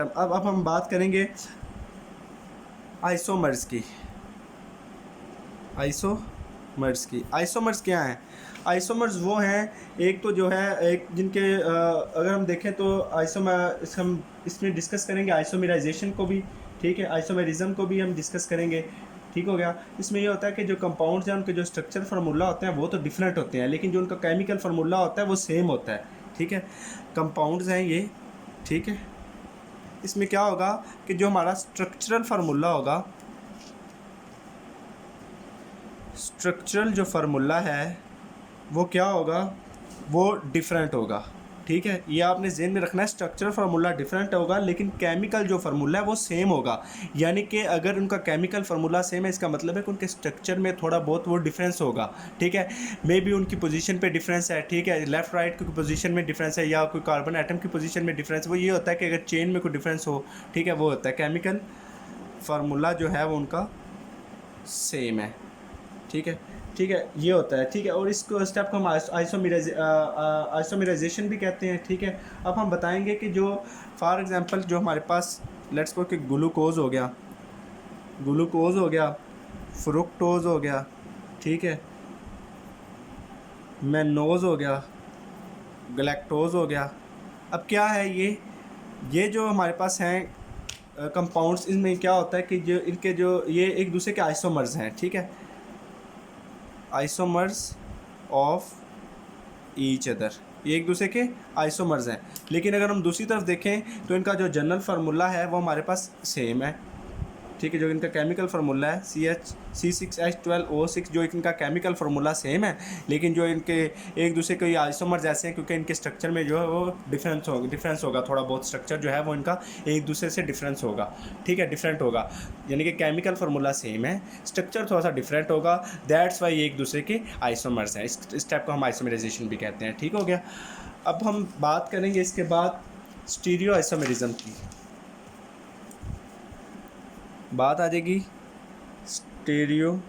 अब हम बात करेंगे आइसोमर्स की। आइसोमर्स क्या हैं? आइसोमर्स वो हैं, एक तो जो है एक जिनके अगर हम देखें तो हम इसमें डिस्कस करेंगे आइसोमेराइजेशन को भी, ठीक है, आइसोमेरिज्म को भी हम डिस्कस करेंगे। ठीक हो गया। इसमें ये होता है कि जो कंपाउंड्स हैं उनके जो स्ट्रक्चर फार्मूला होते हैं वो तो डिफरेंट होते हैं, लेकिन जो उनका केमिकल फार्मूला होता है वो सेम होता है। ठीक है, कंपाउंड्स हैं ये। ठीक है, इसमें क्या होगा कि जो हमारा स्ट्रक्चरल फार्मूला होगा, स्ट्रक्चरल जो फार्मूला है वो क्या होगा, वो डिफरेंट होगा। ठीक है, ये आपने ज़हन में रखना है, स्ट्रक्चरल फार्मूला डिफरेंट होगा लेकिन केमिकल जो फार्मूला है वो सेम होगा। यानी कि अगर उनका केमिकल फार्मूला सेम है, इसका मतलब है कि उनके स्ट्रक्चर में थोड़ा बहुत वो डिफरेंस होगा। ठीक है, मे बी उनकी पोजीशन पे डिफरेंस है, ठीक है, लेफ्ट राइट की पोजीशन में डिफरेंस है या कोई कार्बन एटम की पोजीशन में डिफरेंस, वो ये होता है कि अगर चेन में कोई डिफरेंस हो, ठीक है, वो होता है केमिकल फार्मूला जो है वो उनका सेम है। ठीक है, ठीक है, ये होता है। ठीक है, और इसको स्टेप को हम आइसोमेराइजेशन भी कहते हैं। ठीक है, अब हम बताएंगे कि जो फॉर एग्जांपल जो हमारे पास लेट्स को कि ग्लूकोज हो गया, फ्रुक्टोज हो गया, ठीक है, मैनोज हो गया, गलैक्टोज हो गया। अब क्या है ये जो हमारे पास हैं कंपाउंड्स, इनमें क्या होता है कि जो इनके जो ये एक दूसरे के आइसोमर्स हैं। ठीक है, आइसोमर्स ऑफ ईच अदर, ये एक दूसरे के आइसोमर्स हैं। लेकिन अगर हम दूसरी तरफ देखें तो इनका जो जनरल फार्मूला है वो हमारे पास सेम है। ठीक है, जो इनका केमिकल फार्मूला है CH6H12O6, जो इनका केमिकल फार्मूला सेम है, लेकिन जो इनके एक दूसरे के आइसोमर्स ऐसे हैं क्योंकि इनके स्ट्रक्चर में जो है वो डिफरेंस होगा, थोड़ा बहुत स्ट्रक्चर जो है वो इनका एक दूसरे से डिफरेंस होगा। ठीक है, डिफरेंट होगा, यानी कि केमिकल फार्मूला सेम है, स्ट्रक्चर थोड़ा सा डिफरेंट होगा, दैट्स वाई एक दूसरे के आइसोमर्स हैं। इस टाइप को हम आइसोमराइजेशन भी कहते हैं। ठीक हो गया। अब हम बात करेंगे इसके बाद स्टीरियो आइसोमेरिज्म की बात आ जाएगी, स्टीरियो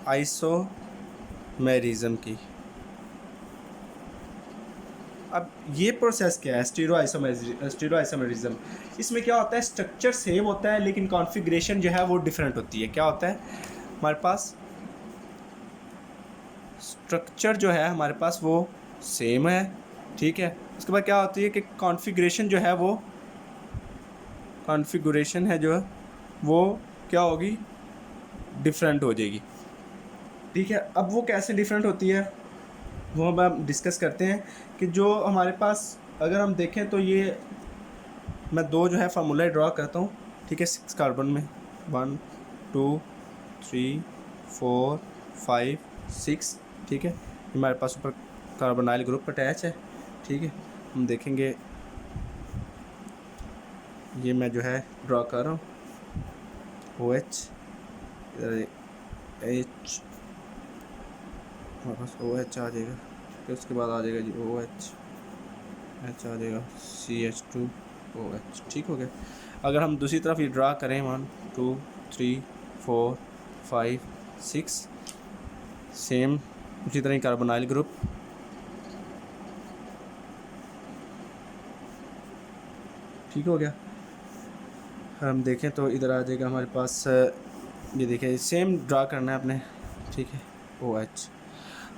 आइसोमेरिज्म की। अब ये प्रोसेस क्या है स्टीरियो आइसोमेरिज्म? इसमें क्या होता है, स्ट्रक्चर सेम होता है लेकिन कॉन्फ़िगरेशन जो है वो डिफरेंट होती है। क्या होता है, हमारे पास स्ट्रक्चर जो है हमारे पास वो सेम है, ठीक है, उसके बाद क्या होती है कि कॉन्फ़िगरेशन जो है वो कॉन्फ़िगरेशन है जो वो क्या होगी, डिफरेंट हो जाएगी। ठीक है, अब वो कैसे डिफरेंट होती है वो हम डिस्कस करते हैं कि जो हमारे पास अगर हम देखें तो ये मैं दो जो है फार्मूला ड्रा करता हूँ। ठीक है, 6 कार्बन में 1 2 3 4 5 6, ठीक है, हमारे पास ऊपर कार्बोनाइल ग्रुप अटैच है। ठीक है, हम देखेंगे ये मैं जो है ड्रा कर रहा हूँ OH, इधर H, हमारे पास OH आ जाएगा, फिर उसके बाद आ जाएगा जी OH, H आ जाएगा CH2OH। ठीक हो गया। अगर हम दूसरी तरफ ये ड्रा करें 1 2 3 4 5 6, सेम उसी तरह ही कार्बोनाइल ग्रुप, ठीक हो गया। हम देखें तो इधर आ जाएगा हमारे पास, ये देखें सेम ड्रा करना है अपने, ठीक है, OH।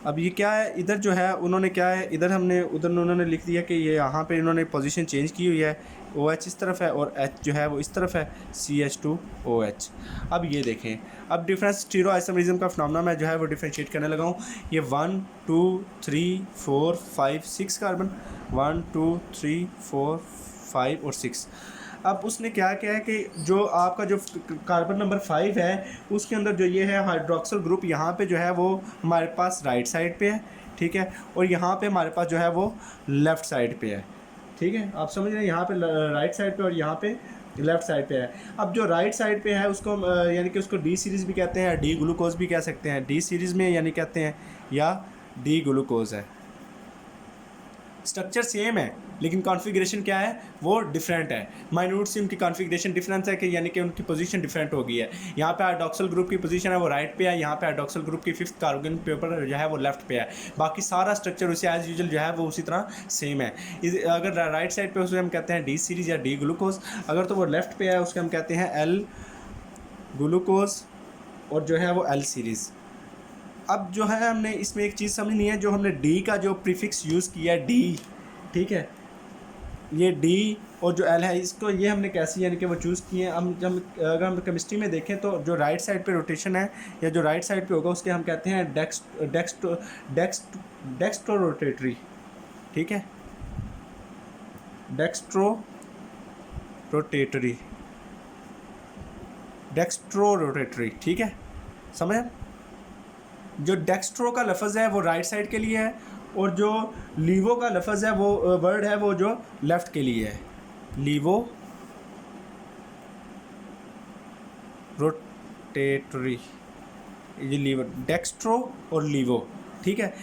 अब ये क्या है, इधर जो है उन्होंने क्या है, इधर हमने उधर उन्होंने लिख दिया कि ये यहाँ पे इन्होंने पोजीशन चेंज की हुई है, OH इस तरफ है और H जो है वो इस तरफ है, CH2OH। अब ये देखें, अब डिफरेंस स्टीरियो आइसोमेरिज्म का फिनोमेना मैं जो है वो डिफरेंशिएट करने लगा हूँ। ये 1 2 3 4 5 6 कार्बन, 1 2 3 4 5 और 6। अब उसने क्या किया है कि जो आपका जो कार्बन नंबर 5 है उसके अंदर जो ये है हाइड्रोक्सिल ग्रुप, यहाँ पे जो है वो हमारे पास राइट साइड पे है, ठीक है, और यहाँ पे हमारे पास जो है वो लेफ़्ट साइड पे है। ठीक है, आप समझ रहे हैं, यहाँ पे राइट साइड पे और यहाँ पे लेफ़्ट साइड पे है। अब जो राइट साइड पे है उसको यानी कि उसको डी सीरीज़ भी कहते हैं, डी ग्लूकोज भी कह सकते हैं, डी सीरीज़ में यानी कहते हैं, या डी ग्लूकोज है। स्ट्रक्चर सेम है लेकिन कॉन्फ़िगरेशन क्या है, वो डिफरेंट है। माइन्यूट सी उनकी कॉन्फ़िगरेशन डिफरेंस है कि यानी कि उनकी पोजीशन डिफरेंट हो गई है। यहाँ पे हाइड्रोक्सिल ग्रुप की पोजीशन है वो राइट पे है, यहाँ पे हाइड्रोक्सिल ग्रुप की 5th कार्बन पेपर जो है वो लेफ्ट पे है। बाकी सारा स्ट्रक्चर उसे एज यूजुअल जो है वो उसी तरह सेम है। अगर राइट साइड पे उसे हम कहते हैं डी सीरीज़ या डी ग्लूकोज, अगर तो वो लेफ्ट पे है उसके हम कहते हैं एल ग्लूकोज और जो है वो एल सीरीज़। अब जो है हमने इसमें एक चीज़ समझनी है, जो हमने डी का जो प्रीफिक्स यूज़ किया है डी, ठीक है, ये डी और जो एल है इसको ये हमने कैसे यानी कि वो चूज़ किए हैं। हम जब अगर हम केमिस्ट्री में देखें तो जो राइट साइड पे रोटेशन है या जो राइट साइड पे होगा उसके हम कहते हैं डेक्स्ट्रो रोटेटरी, ठीक है, डेक्स्ट्रो रोटेटरी, ठीक है, समझ। जो डेक्स्ट्रो का लफ्ज़ है वो राइट साइड के लिए है और जो लीवो का लफ्ज़ है वो वर्ड है वो जो लेफ़्ट के लिए है। लीवो रोटेटरी, ये लीवर, डेक्स्ट्रो और लीवो, ठीक है।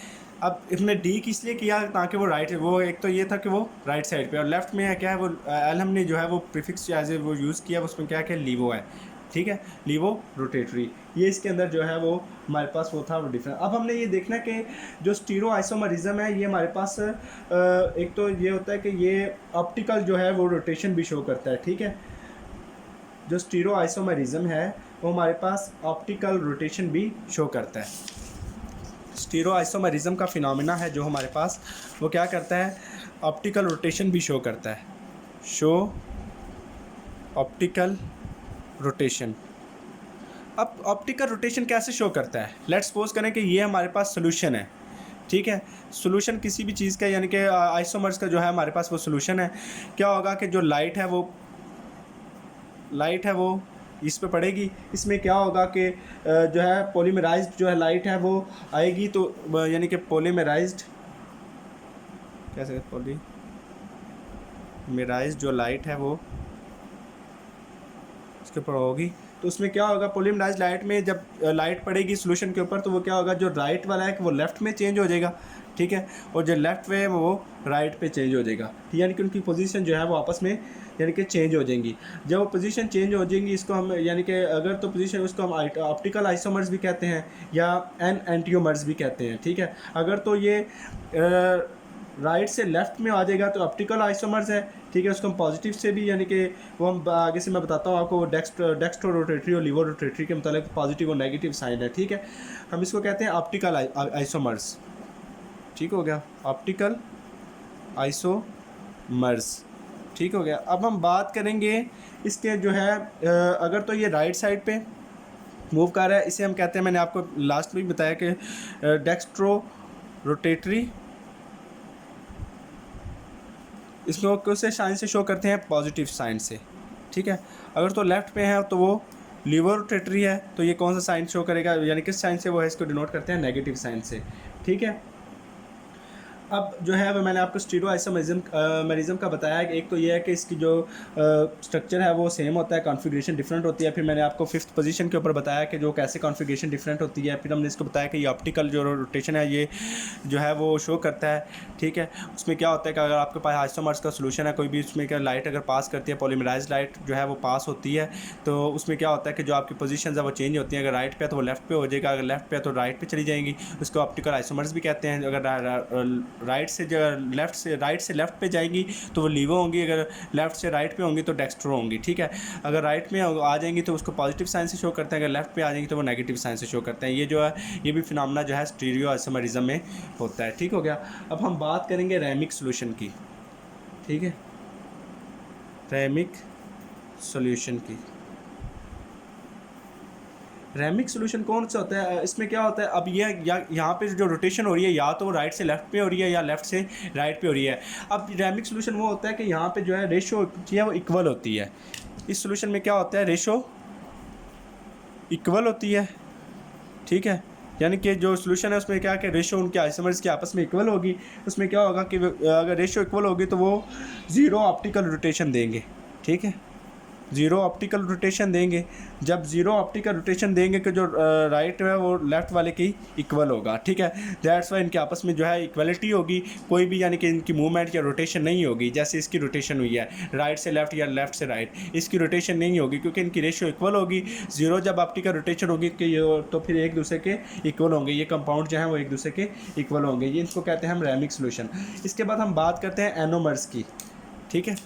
अब इसने डी किस लिए किया ताकि वो राइट, वो एक तो ये था कि वो राइट साइड पे, और लेफ़्ट में है क्या है वो एल हमने जो है वो प्रीफिक्स एज वो यूज़ किया, उसमें क्या है लीवो है, ठीक है, लीवो रोटेटरी। ये इसके अंदर जो है वो हमारे पास वो था वो डिफरेंट। अब हमने ये देखना कि जो स्टीरो आइसोमरिज्म है ये हमारे पास एक तो ये होता है कि ये ऑप्टिकल जो है वो रोटेशन भी शो करता है, ठीक है। जो स्टीरो आइसोमरिज्म है वो हमारे पास ऑप्टिकल रोटेशन भी शो करता है। स्टीरो आइसोमरिज्म का फिनोमेना है जो हमारे पास वो क्या करता है, ऑप्टिकल रोटेशन भी शो करता है। Show optical rotation. अब ऑप्टिकल रोटेशन कैसे शो करता है, लेट्स सपोज करें कि ये हमारे पास सोल्यूशन है, ठीक है, सोल्यूशन किसी भी चीज़ का यानी कि आइसोमर्स का जो है हमारे पास वो सोल्यूशन है। क्या होगा कि जो लाइट है वो इस पे पड़ेगी, इसमें क्या होगा कि जो है पॉलीमराइज्ड जो है लाइट है वो आएगी, तो यानी कि पॉलीमराइज्ड कैसे, पॉलीमराइज्ड जो लाइट है वो इसके ऊपर होगी, तो उसमें क्या होगा, पॉलीमराइज्ड लाइट में जब लाइट पड़ेगी सोल्यूशन के ऊपर तो वो क्या होगा, जो राइट वाला है वो लेफ़्ट में चेंज हो जाएगा, ठीक है, और जो लेफ़्ट वे है वो राइट पे चेंज हो जाएगा, यानी कि उनकी पोजीशन जो है वो आपस में यानी कि चेंज हो जाएंगी। जब वो पोजीशन चेंज हो जाएंगी इसको हम यानी कि अगर तो पोजीशन उसको हम ऑप्टिकल आइसोमर्स भी कहते हैं या एंटियोमर्स भी कहते हैं, ठीक है। अगर तो ये राइट से लेफ़्ट में आ जाएगा तो ऑप्टिकल आइसोमर्स है, ठीक है, उसको हम पॉजिटिव से भी यानी कि वो हम आगे से मैं बताता हूँ आपको डेक्स्ट्रो रोटेटरी और लीवो रोटेटरी के मतलब पॉजिटिव और नेगेटिव साइन है, ठीक है। हम इसको कहते हैं ऑप्टिकल आइसोमर्स, ठीक हो गया, ऑप्टिकल आइसोमर्स, ठीक हो गया। अब हम बात करेंगे इसके जो है अगर तो ये राइट साइड पे मूव कर रहा है इसे हम कहते हैं, मैंने आपको लास्ट में भी बताया कि डेक्स्ट्रो रोटेटरी, इसको किस साइन से शो करते हैं, पॉजिटिव साइन से, ठीक है। अगर तो लेफ़्ट पे है तो वो लीवर रोटेटरी है, तो ये कौन सा साइन शो करेगा, यानी किस साइन से वो है, इसको डिनोट करते हैं नेगेटिव साइन से, ठीक है। अब जो है वो मैंने आपको स्टीरो आइसोमरिज्म का बताया कि एक तो ये है कि इसकी जो स्ट्रक्चर है वो सेम होता है, कॉन्फ़िगरेशन डिफरेंट होती है। फिर मैंने आपको 5th पोजीशन के ऊपर बताया कि जो कैसे कॉन्फ़िगरेशन डिफरेंट होती है। फिर हमने इसको बताया कि ये ऑप्टिकल जो रोटेशन है ये जो है वो शो करता है, ठीक है। उसमें क्या होता है कि अगर आपके पास आइसोमर्स का सोल्यूशन है कोई भी, उसमें क्या लाइट अगर पास करती है, पॉलीमराइज्ड लाइट जो है वो पास होती है, तो उसमें क्या होता है कि जो आपकी पोजीशंस है वो चेंज होती हैं। अगर राइट पे है तो वो लेफ़्ट पे हो जाएगा, अगर लेफ़्ट पे है तो राइट पे चली जाएंगी, उसको ऑप्टिकल आइसोमर्स भी कहते हैं। अगर राइट से लेफ़्ट पे जाएंगी तो वो लीवो होंगी, अगर लेफ़्ट से राइट पे होंगी तो डेक्स्ट्रो होंगी, ठीक है। अगर राइट में आ जाएंगी तो उसको पॉजिटिव साइन से शो करते हैं, अगर लेफ़्ट पे आ जाएंगी तो वो नेगेटिव साइन से शो करते हैं। ये जो है ये भी फिनोमेना जो है स्टीरियो आइसोमरिज्म में होता है, ठीक हो गया। अब हम बात करेंगे रैमिक सोल्यूशन की, ठीक है, रैमिक सॉल्यूशन की। रैमिक सोल्यूशन कौन सा होता है, इसमें क्या होता है, अब ये यहाँ पे जो रोटेशन हो रही है या तो वो राइट से लेफ़्ट पे हो रही है या लेफ़्ट से राइट पे हो रही है। अब रैमिक सोल्यूशन वो होता है कि यहाँ पे जो है रेशो है वो इक्वल होती है। इस सोल्यूशन में क्या होता है, रेशो इक्वल होती है, ठीक है, यानी कि जो सोल्यूशन है उसमें क्या कि रेशो उनके आइसोमर्स के आपस में इक्वल होगी। उसमें क्या होगा कि अगर रेशो इक्वल होगी तो वो ज़ीरो ऑप्टिकल रोटेशन देंगे, ठीक है, ज़ीरो ऑप्टिकल रोटेशन देंगे। जब ज़ीरो ऑप्टिकल रोटेशन देंगे कि जो राइट है वो लेफ़्ट वाले की इक्वल होगा, ठीक है। दैट्स वाई इनके आपस में जो है इक्वलिटी होगी, कोई भी यानी कि इनकी मूवमेंट या रोटेशन नहीं होगी। जैसे इसकी रोटेशन हुई है राइट से लेफ़्ट या लेफ़्ट से राइट, इसकी रोटेशन नहीं होगी क्योंकि इनकी रेशियो इक्वल होगी। ज़ीरो जब ऑप्टिकल रोटेशन होगी कि ये तो फिर एक दूसरे के इक्वल होंगे, ये कंपाउंड जो है वो एक दूसरे के इक्वल होंगे। ये इसको कहते हैं हम रैमिक सोल्यूशन। इसके बाद हम बात करते हैं एनोमर्स की, ठीक है।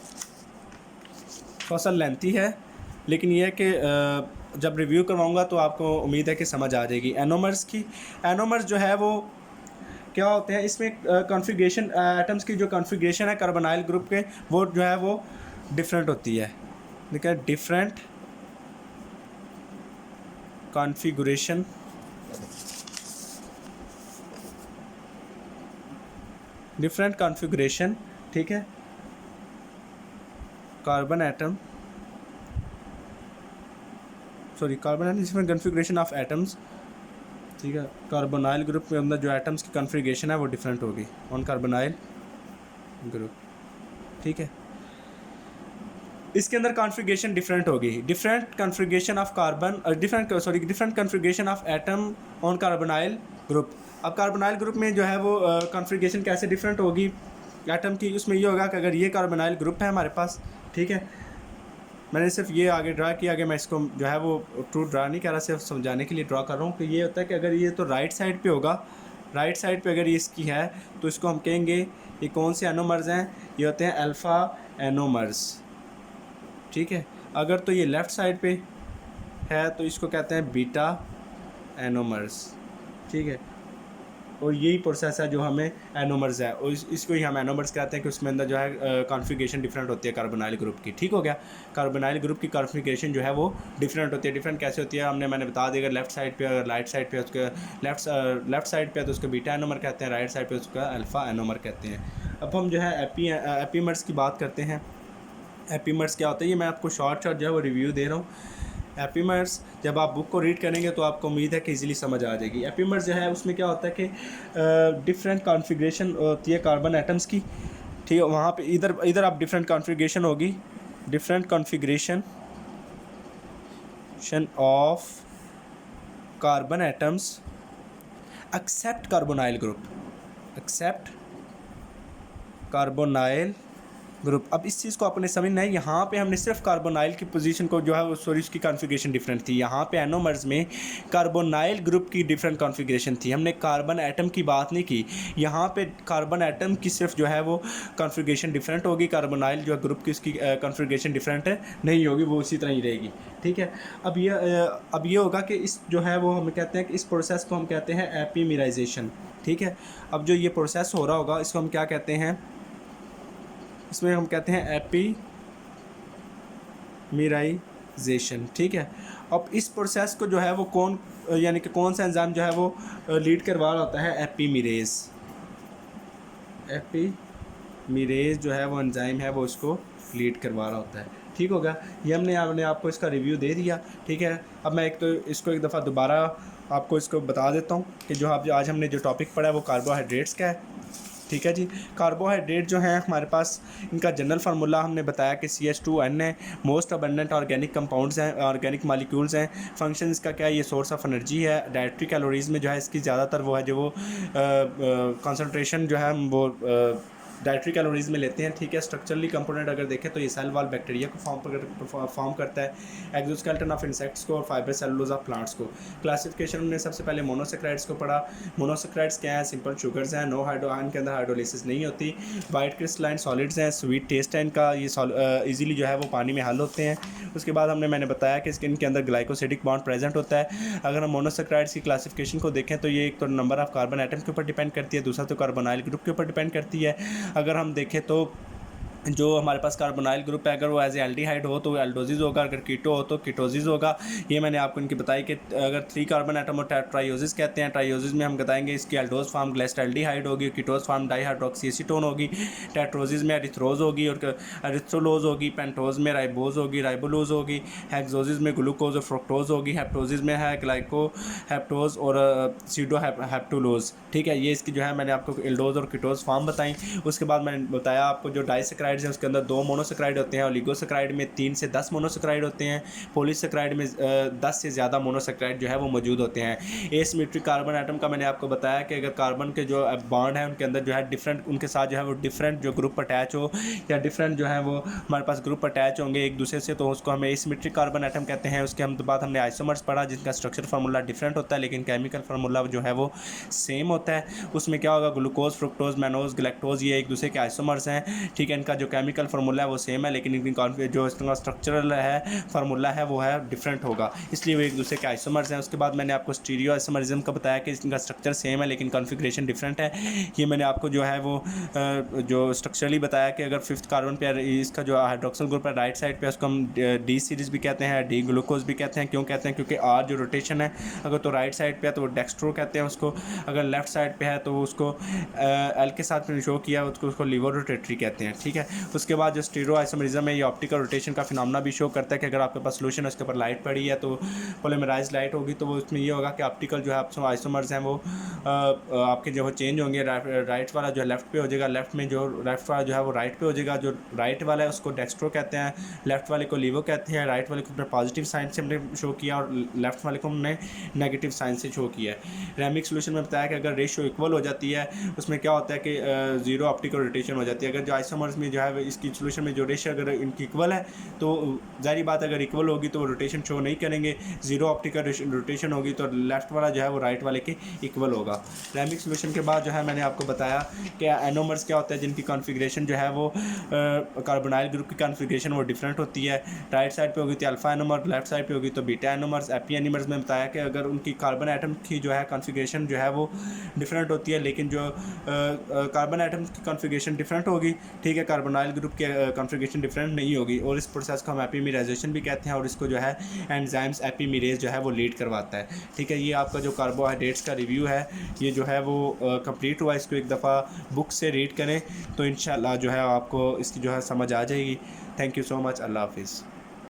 थोड़ा लेंथी है लेकिन ये है कि जब रिव्यू करवाऊँगा तो आपको उम्मीद है कि समझ आ जाएगी। एनोमर्स की, एनोमर्स जो है वो क्या होते हैं, इसमें कॉन्फ़िगरेशन एटम्स की जो कॉन्फ़िगरेशन है कार्बोनाइल ग्रुप के वो जो है वो डिफरेंट होती है। देखिए डिफरेंट कॉन्फ़िगरेशन ठीक है, carbon atom different configuration of atoms, ठीक है। कार्बोनाइल ग्रुप के अंदर जो एटम्स की कॉन्फ़िगरेशन है वो डिफरेंट होगी ऑन कार्बोनाइल ग्रुप, ठीक है। इसके अंदर कॉन्फ़िगरेशन डिफरेंट होगी, different configuration of different configuration of atom on carbonyl group. अब कार्बोनाइल ग्रुप में जो है वो कॉन्फ़िगरेशन कैसे डिफरेंट होगी एटम की, उसमें ये होगा कि अगर ये कार्बोनाइल ग्रुप है हमारे पास, ठीक है, मैंने सिर्फ ये आगे ड्रा किया, आगे मैं इसको जो है वो ट्रू ड्रा नहीं कर रहा, सिर्फ समझाने के लिए ड्रा कर रहा हूँ कि ये होता है कि अगर ये तो राइट साइड पे होगा, राइट साइड पे अगर ये इसकी है तो इसको हम कहेंगे ये कौन से एनोमर्स हैं, ये होते हैं अल्फ़ा एनोमर्स, ठीक है। अगर तो ये लेफ़्ट साइड पे है तो इसको कहते हैं बीटा एनोमर्स, ठीक है। और यही प्रोसेस है जो हमें एनोमर्स है, और इसको ही हम एनोमर्स कहते हैं कि उसमें अंदर जो है कॉन्फ़िगरेशन डिफरेंट होती है कार्बोनाइल ग्रुप की, ठीक हो गया। कार्बोनाइल ग्रुप की कॉन्फ़िगरेशन जो है वो डिफरेंट होती है। डिफरेंट कैसे होती है मैंने बता दिया, अगर लेफ्ट साइड पे अगर राइट साइड पे उसके लेफ्ट साइड पे तो उसको बीटा एनोमर कहते हैं, राइट साइड पे उसका अल्फ़ा एनोमर कहते हैं। अब हम जो है एपीमर्स की बात करते हैं। एपीमर्स क्या होता है, ये मैं आपको शॉर्ट जो है वो रिव्यू दे रहा हूँ। एपीमर्स जब आप बुक को रीड करेंगे तो आपको उम्मीद है कि इजीली समझ आ जाएगी। एपीमर्स जो है उसमें क्या होता है कि डिफरेंट कॉन्फ़िगरेशन होती है कार्बन एटम्स की, ठीक है। वहाँ पे इधर आप डिफरेंट कॉन्फ़िगरेशन होगी, different configuration of carbon atoms except carbonyl group, except carbonyl group. अब इस चीज़ को आपने समझना है, यहाँ पे हमने सिर्फ कार्बोनाइल की पोजीशन को जो है वो सॉरी उसकी कॉन्फ़िगरेशन डिफरेंट थी। यहाँ पे एनोमर्स में कार्बोनाइल ग्रुप की डिफरेंट कॉन्फ़िगरेशन थी, हमने कार्बन एटम की बात नहीं की। यहाँ पे कार्बन एटम की सिर्फ जो है वो कॉन्फ़िगरेशन डिफरेंट होगी, कार्बोनाइल जो ग्रुप की उसकी कॉन्फ़िगरेशन डिफरेंट नहीं होगी, वो उसी तरह ही रहेगी, ठीक है। अब ये होगा कि इस जो है वो हम कहते हैं कि इस प्रोसेस को हम कहते हैं एपीमेराइजेशन, ठीक है। अब जो ये प्रोसेस हो रहा होगा इसको हम क्या कहते हैं, इसमें हम कहते हैं एपीमेराइजेशन, ठीक है। अब इस प्रोसेस को जो है वो यानी कि कौन सा एंजाइम जो है वो लीड करवा रहा होता है, एपीमेरेज। एपीमेरेज जो है वो एंजाइम है वो उसको लीड करवा रहा होता है, ठीक होगा। ये हमने आपको इसका रिव्यू दे दिया, ठीक है। अब मैं इसको एक दफ़ा दोबारा आपको इसको बता देता हूँ कि जो आज हमने जो टॉपिक पढ़ा है वो कार्बोहाइड्रेट्स का है, ठीक है जी। कार्बोहाइड्रेट जो हैं हमारे पास, इनका जनरल फार्मूला हमने बताया कि CH2N है, मोस्ट अबंडेंट ऑर्गेनिक कंपाउंड्स हैं, ऑर्गेनिक मालिक्यूल्स हैं। फंक्शन इसका क्या है, ये सोर्स ऑफ एनर्जी है। डाइटरी कैलोरीज़ में जो है इसकी ज़्यादातर वो है जो वो कंसंट्रेशन जो है वो डाइटरी कैलोरीज़ में लेते हैं, ठीक है। स्ट्रक्चरली कंपोनेंट अगर देखें तो ये सेल वाल बैक्टीरिया को फॉर्म करता है, एक्सोस्केलेटन ऑफ इंसेक्ट्स को और फाइबर सेलुलोज ऑफ प्लांट्स को। क्लासिफिकेशन हमने सबसे पहले मोनोसेक्राइड्स को पढ़ा। मोनोसेक्राइड्स क्या है, सिंपल शुगर्स हैं, नो इनके अंदर हाइड्रोलिसिस नहीं होती, वाइट क्रिस्टलाइन सॉलिड्स हैं, स्वीट टेस्ट है इनका, ये ईजिली जो है वो पानी में हल होते हैं। उसके बाद मैंने बताया कि इनके अंदर ग्लाइकोसिडिक बॉन्ड प्रेजेंट होता है। अगर हम मोनोसेक्राइड्स की क्लासिफिकेशन को देखें तो ये एक तो नंबर ऑफ कार्बन एटम के ऊपर डिपेंड करती है, दूसरा तो कार्बोनाइल ग्रुप के ऊपर डिपेंड करती है। अगर हम देखें तो जो हमारे पास कार्बोनाइल ग्रुप है अगर वो एज एल्डिहाइड हो तो एल्डोजिस होगा, अगर कीटो हो तो कीटोजिस होगा। ये मैंने आपको इनकी बताई कि अगर 3 कार्बन एटम और ट्राइयोजिस कहते हैं। ट्राइयोजिस में हम बताएंगे इसकी एल्डोज फॉर्म ग्लाइसोल्डिहाइड होगी, कीटोज फॉर्म डाइहाइड्रोक्सीएसीटोन होगी, टेट्रोजिस में एरिथ्रोज होगी और एरिथ्रोलोज होगी, पेंटोज में राइबोज होगी, राइबोलोज होगी, हेक्सोजिस में ग्लूकोज और फ्रुक्टोज होगी, हेप्टोजिस में है ग्लाइको हेप्टोज और सीडो हेप्टोलोज, ठीक है। ये इसकी जो है मैंने आपको एल्डोज और कीटोज फॉर्म बताई। उसके बाद मैंने बताया आपको जो डाइसेक्राइड मोनोसेक्राइड्स हैं उसके अंदर 2 मोनोसेक्राइड होते हैं, ओलिगोसेक्राइड में 3 से 10 मोनोसेक्राइड होते हैं, पॉलीसेक्राइड में 10 से ज़्यादा मोनोसेक्राइड जो है वो मौजूद होते हैं। एसिमेट्रिक कार्बन एटम का मैंने आपको बताया कि अगर कार्बन के जो बॉन्ड है उनके अंदर जो है डिफरेंट, उनके साथ जो है वो डिफरेंट जो ग्रुप अटैच हो या डिफरेंट जो है वो हमारे पास ग्रुप अटैच होंगे एक दूसरे से, तो उसको हमें एसिमेट्रिक कार्बन एटम कहते हैं। उसके हम बाद हमने आइसोमर्स पढ़ा जिनका स्ट्रक्चर फार्मूला डिफरेंट होता है लेकिन केमिकल फार्मूला जो है वो सेम होता है। उसमें क्या होगा, ग्लूकोज, फ्रुक्टोज, मैनोज, गैलेक्टोज ये एक दूसरे के आइसोमर्स हैं, ठीक है। इनका जो केमिकल फार्मूला है वो सेम है लेकिन इनकी जो इसका स्ट्रक्चरल है फार्मूला है वो है डिफरेंट होगा, इसलिए वो एक दूसरे के आइसोमर्स हैं। उसके बाद मैंने आपको स्टीरियो आइसोमरिज्म का बताया कि इनका स्ट्रक्चर सेम है लेकिन कॉन्फ़िगरेशन डिफरेंट है। ये मैंने आपको जो है वो जो स्ट्रक्चरली बताया कि अगर 5th कार्बन पेयर इसका जो हाइड्रोक्सिल ग्रुप है राइट साइड पे उसको हम डी सीरीज़ भी कहते हैं, डी ग्लूकोज भी कहते हैं। क्यों कहते हैं? क्योंकि आर जो रोटेशन है अगर तो राइट साइड पे है तो वो डेक्स्ट्रो कहते हैं उसको, अगर लेफ्ट साइड पे है तो उसको एल के साथ शो किया उसको लीवर रोटेटरी कहते हैं, ठीक है। उसके बाद जो स्टीरियो आइसोमरिज्म है ये ऑप्टिकल रोटेशन का फिनोमेना भी शो करता है कि अगर आपके पास सोल्यूशन है उसके ऊपर लाइट पड़ी है तो पॉलीमराइज्ड लाइट होगी तो वो उसमें ये होगा कि ऑप्टिकल जो है आइसोमर्स हैं वो आपके जो चेंज होंगे, राइट वाला जो लेफ्ट पे हो जाएगा, लेफ्ट में जो लेफ्ट वाला जो है वो राइट पे हो जाएगा। जो राइट वाला है उसको डेक्स्ट्रो कहते हैं, लेफ्ट वाले को लीवो कहते हैं। राइट वाले को हमने पॉजिटिव साइन से हमने शो किया और लेफ्ट वाले को हमने नेगेटिव साइन से शो किया है। रैमिक सोल्यूशन में बताया कि अगर रेशियो इक्वल हो जाती है उसमें क्या होता है कि जीरो ऑप्टिकल रोटेशन हो जाती है। अगर जो आइसोमर्स में जो है इसकी सोल्यूशन में जो रेशियो अगर इनकी इक्वल है तो जारी बात अगर इक्वल होगी तो वो रोटेशन शो नहीं करेंगे, जीरो ऑप्टिकल रोटेशन होगी तो लेफ्ट वाला जो है वो राइट वाले के इक्वल होगा। रैमिक सोल्यूशन के बाद जो है मैंने आपको बताया कि एनोमर्स क्या होता है जिनकी कॉन्फ़िगरेशन जो है वो कार्बोनाइल ग्रुप की कॉन्फ़िगरेशन वो डिफरेंट होती है। राइट साइड पे होगी तो अल्फा एनोमर, लेफ्ट साइड पे होगी तो बीटा एनोमर्स। एपी एनोमर्स में बताया कि अगर उनकी कार्बन एटम की जो है कॉन्फ़िगरेशन जो है वो डिफरेंट होती है लेकिन जो कार्बन एटम की कॉन्फ़िगरेशन डिफरेंट होगी, ठीक है, कार्बोनाइल ग्रुप की कॉन्फ़िगरेशन डिफरेंट नहीं होगी। और इस प्रोसेस को हम एपीमीराइजेशन भी कहते हैं और इसको जो है एंजाइम्स एपीमीरेज जो है वो लीड करवाता है, ठीक है। ये आपका जो कार्बोहाइड्रेट्स का रिव्यू है ये जो है वो कंप्लीट हुआ। इसको एक दफ़ा बुक से रीड करें तो इंशाल्लाह जो है आपको इसकी जो है समझ आ जाएगी। Thank you so much. अल्लाह हाफिज़।